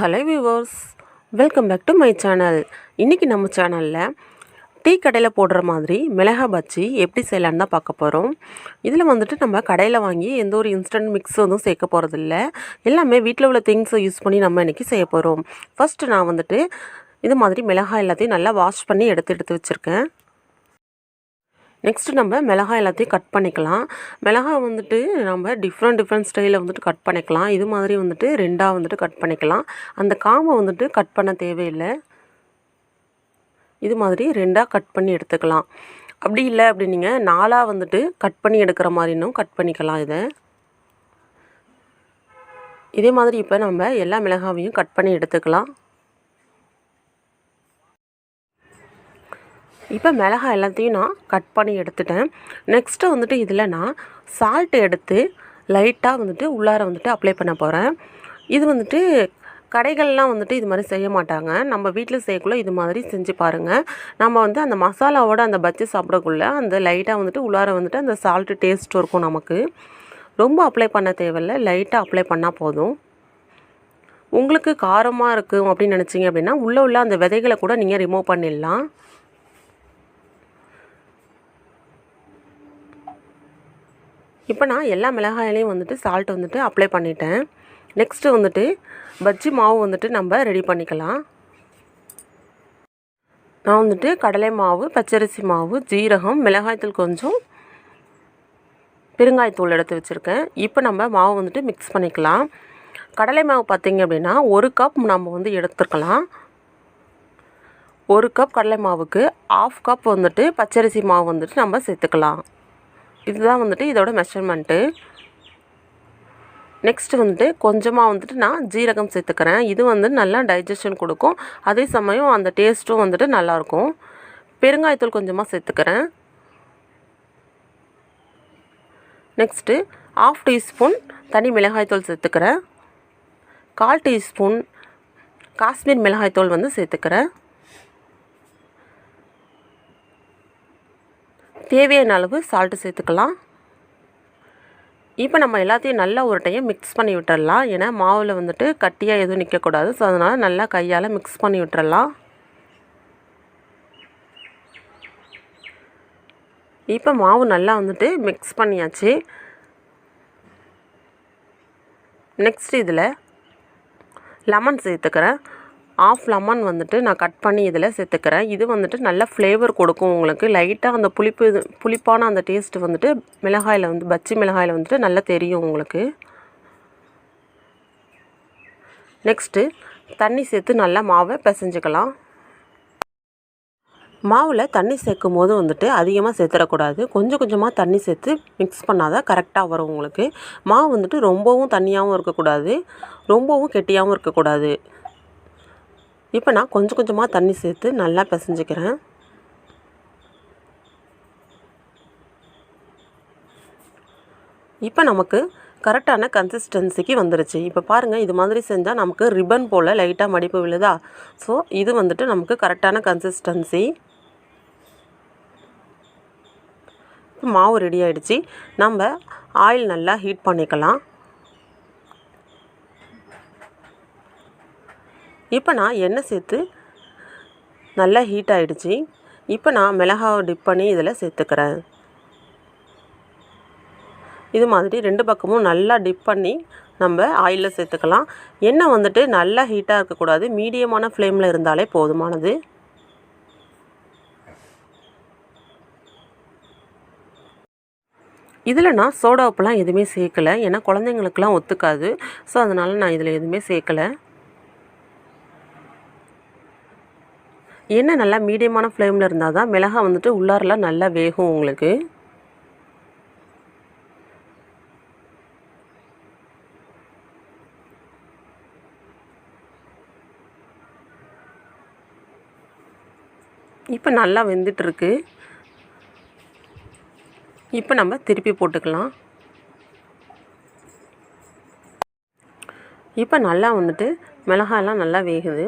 Hello viewers, welcome back to my channel. இன்றைக்கி நம்ம சேனலில் டீ கடையில் போடுற மாதிரி மிளகாய் பஜ்ஜி எப்படி செய்யலான்னு தான் பார்க்க போகிறோம். இதில் நம்ம கடையில் வாங்கி எந்த ஒரு இன்ஸ்டன்ட் மிக்ஸ் சேர்க்க போகிறதில்ல. எல்லாமே வீட்டில் உள்ள திங்ஸை யூஸ் பண்ணி நம்ம இன்றைக்கி செய்ய போகிறோம். ஃபஸ்ட்டு நான் இது மாதிரி மிளகாய் எல்லாத்தையும் நல்லா வாஷ் பண்ணி எடுத்து வச்சுருக்கேன். நெக்ஸ்ட்டு நம்ம மிளகாய் எல்லாத்தையும் கட் பண்ணிக்கலாம். மிளகாய் நம்ம டிஃப்ரெண்ட் ஸ்டைலில் கட் பண்ணிக்கலாம். இது மாதிரி ரெண்டாக கட் பண்ணிக்கலாம். அந்த காம்பை கட் பண்ண தேவையில்லை. இது மாதிரி ரெண்டாக கட் பண்ணி எடுத்துக்கலாம். அப்படி இல்லை அப்படி நீங்கள் நாலாக கட் பண்ணி எடுக்கிற மாதிரினும் கட் பண்ணிக்கலாம். இதே மாதிரி இப்போ நம்ம எல்லா மிளகாவையும் கட் பண்ணி எடுத்துக்கலாம். இப்போ மிளகாய் எல்லாத்தையும் நான் கட் பண்ணி எடுத்துட்டேன். நெக்ஸ்ட்டு இதில் நான் சால்ட் எடுத்து லைட்டாக உள்ளார அப்ளை பண்ண போகிறேன். இது கடைகள்லாம் இது மாதிரி செய்ய மாட்டாங்க. நம்ம வீட்டில் செய்யக்குள்ளே இது மாதிரி செஞ்சு பாருங்கள். நம்ம அந்த மசாலாவோட அந்த பஜ்ஜி சாப்பிடக்குள்ளே அந்த லைட்டாக உள்ளார அந்த சால்ட்டு டேஸ்ட் இருக்கும். நமக்கு ரொம்ப அப்ளை பண்ண தேவையில்லை, லைட்டாக அப்ளை பண்ணால் போதும். உங்களுக்கு காரமாக இருக்கும் அப்படின்னு நினச்சிங்க அப்படின்னா உள்ள அந்த விதைகளை கூட நீங்கள் ரிமூவ் பண்ணிடலாம். இப்போ நான் எல்லா மிளகாயிலையும் சால்ட் அப்ளை பண்ணிட்டேன். நெக்ஸ்ட்டு பஜ்ஜி மாவு நம்ம ரெடி பண்ணிக்கலாம். நான் கடலை மாவு, பச்சரிசி மாவு, ஜீரகம், மிளகாய்த்தூள் கொஞ்சம், பெருங்காயத்தூள் எடுத்து வச்சுருக்கேன். இப்போ நம்ம மாவு மிக்ஸ் பண்ணிக்கலாம். கடலை மாவு பார்த்திங்க அப்படின்னா 1 கப் நம்ம எடுத்துக்கலாம். 1 கப் கடலை மாவுக்கு 1/2 கப் பச்சரிசி மாவு நம்ம சேர்த்துக்கலாம். இதுதான் இதோட மெஷர்மெண்ட்டு. நெக்ஸ்ட்டு கொஞ்சமாக நான் ஜீரகம் சேர்த்துக்கிறேன். இது நல்லா டைஜஷன் கொடுக்கும். அதே சமயம் அந்த டேஸ்ட்டும் நல்லாயிருக்கும். பெருங்காயத்தூள் கொஞ்சமாக சேர்த்துக்கிறேன். நெக்ஸ்ட்டு 1/2 டீஸ்பூன் தனி மிளகாய்த்தூள் சேர்த்துக்கிறேன். 1/4 டீஸ்பூன் காஷ்மீர் மிளகாய்த்தூள் சேர்த்துக்கிறேன். தேவையான அளவு சால்ட்டு சேர்த்துக்கலாம். இப்போ நம்ம எல்லாத்தையும் நல்லா ஒரு டைம் மிக்ஸ் பண்ணி விட்டுடலாம். ஏன்னா மாவில் கட்டியாக எதுவும் நிற்கக்கூடாது. ஸோ அதனால் நல்லா கையால் மிக்ஸ் பண்ணி விட்டுறலாம். இப்போ மாவு நல்லா மிக்ஸ் பண்ணியாச்சு. நெக்ஸ்ட் இதில் லெமன் சேர்த்துக்கிறேன். 1/2 லெமன் நான் கட் பண்ணி இதில் சேர்த்துக்கிறேன். இது நல்ல ஃப்ளேவர் கொடுக்கும் உங்களுக்கு. லைட்டாக அந்த புளிப்பான அந்த டேஸ்ட்டு மிளகாயில் பஜ்ஜி மிளகாயில் நல்லா தெரியும் உங்களுக்கு. நெக்ஸ்ட்டு தண்ணி சேர்த்து நல்லா மாவை பிசைஞ்சிக்கலாம். மாவில் தண்ணி சேர்க்கும் போது அதிகமாக சேர்த்துடக்கூடாது. கொஞ்சம் கொஞ்சமாக தண்ணி சேர்த்து மிக்ஸ் பண்ணால் தான் கரெக்டாக வரும் உங்களுக்கு. மாவு ரொம்பவும் தண்ணியாகவும் இருக்கக்கூடாது, ரொம்பவும் கெட்டியாகவும் இருக்கக்கூடாது. இப்போ நான் கொஞ்சம் கொஞ்சமாக தண்ணி சேர்த்து நல்லா பிசைஞ்சிக்கிறேன். இப்போ நமக்கு கரெக்டான கன்சிஸ்டன்சிக்கு வந்துருச்சு. இப்போ பாருங்கள், இது மாதிரி செஞ்சால் நமக்கு ரிப்பன் போல் லைட்டாக மடிப்பு விழுதா. ஸோ இது நமக்கு கரெக்டான கன்சிஸ்டன்சி. இப்போ மாவு ரெடி ஆகிடுச்சு. நம்ம ஆயில் நல்லா ஹீட் பண்ணிக்கலாம். இப்போ நான் எண்ணெய் சேர்த்து நல்லா ஹீட் ஆகிடுச்சு. இப்போ நான் மிளகாவை டிப் பண்ணி இதில் சேர்த்துக்கிறேன். இது மாதிரி 2 பக்கமும் நல்லா டிப் பண்ணி நம்ம ஆயிலில் சேர்த்துக்கலாம். எண்ணெய் நல்லா ஹீட்டாக இருக்கக்கூடாது, மீடியமான ஃப்ளேமில் இருந்தாலே போதுமானது. இதில் நான் சோடா உப்புலாம் எதுவுமே சேர்க்கலை. ஏன்னா குழந்தைங்களுக்குலாம் ஒத்துக்காது. ஸோ அதனால் நான் இதில் எதுவுமே சேர்க்கலை. எண்ணெய் நல்லா மீடியமான ஃப்ளேமில் இருந்தால் தான் மிளகாய் உள்ளாரெலாம் நல்லா வேகும் உங்களுக்கு. இப்போ நல்லா வெந்துட்டுருக்கு. இப்போ நம்ம திருப்பி போட்டுக்கலாம். இப்போ நல்லா மிளகாயெல்லாம் நல்லா வேகுது.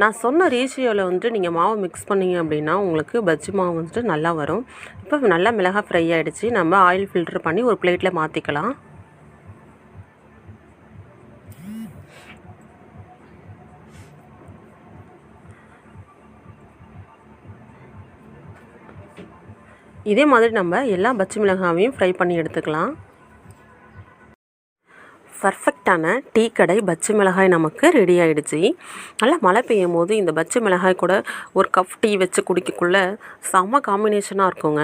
நான் சொன்ன ரேஷியோவில் நீங்கள் மாவு மிக்ஸ் பண்ணிங்க அப்படின்னா உங்களுக்கு பஜ்ஜி மாவு நல்லா வரும். இப்போ நல்லா மிளகாய் ஃப்ரை ஆகிடுச்சு. நம்ம ஆயில் ஃபில்டர் பண்ணி ஒரு பிளேட்டில் மாற்றிக்கலாம். இதே மாதிரி நம்ம எல்லா பச்சை மிளகாயையும் ஃப்ரை பண்ணி எடுத்துக்கலாம். பர்ஃபெக்டான டீ கடை பச்சை மிளகாய் நமக்கு ரெடி ஆகிடுச்சு. நல்லா மழை பெய்யும் போது இந்த பச்சை மிளகாய் கூட ஒரு கப் டீ வச்சு குடிக்கக்குள்ள செம்ம காம்பினேஷனாக இருக்குங்க.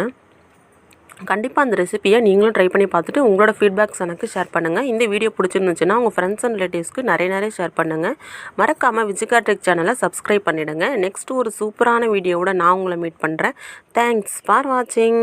கண்டிப்பாக அந்த ரெசிபியை நீங்களும் ட்ரை பண்ணி பார்த்துட்டு உங்களோட ஃபீட்பேக்ஸ் எனக்கு ஷேர் பண்ணுங்கள். இந்த வீடியோ பிடிச்சிருந்துச்சுன்னா உங்கள் ஃப்ரெண்ட்ஸ் அண்ட் ரிலேட்டிவ்ஸ்க்கு நிறைய ஷேர் பண்ணுங்கள். மறக்காமல் VijiCare Tech சேனலை சப்ஸ்கிரைப் பண்ணிவிடுங்க. நெக்ஸ்ட்டு ஒரு சூப்பரான வீடியோவோட நான் உங்களை மீட் பண்ணுறேன். தேங்க்ஸ் ஃபார் வாட்சிங்.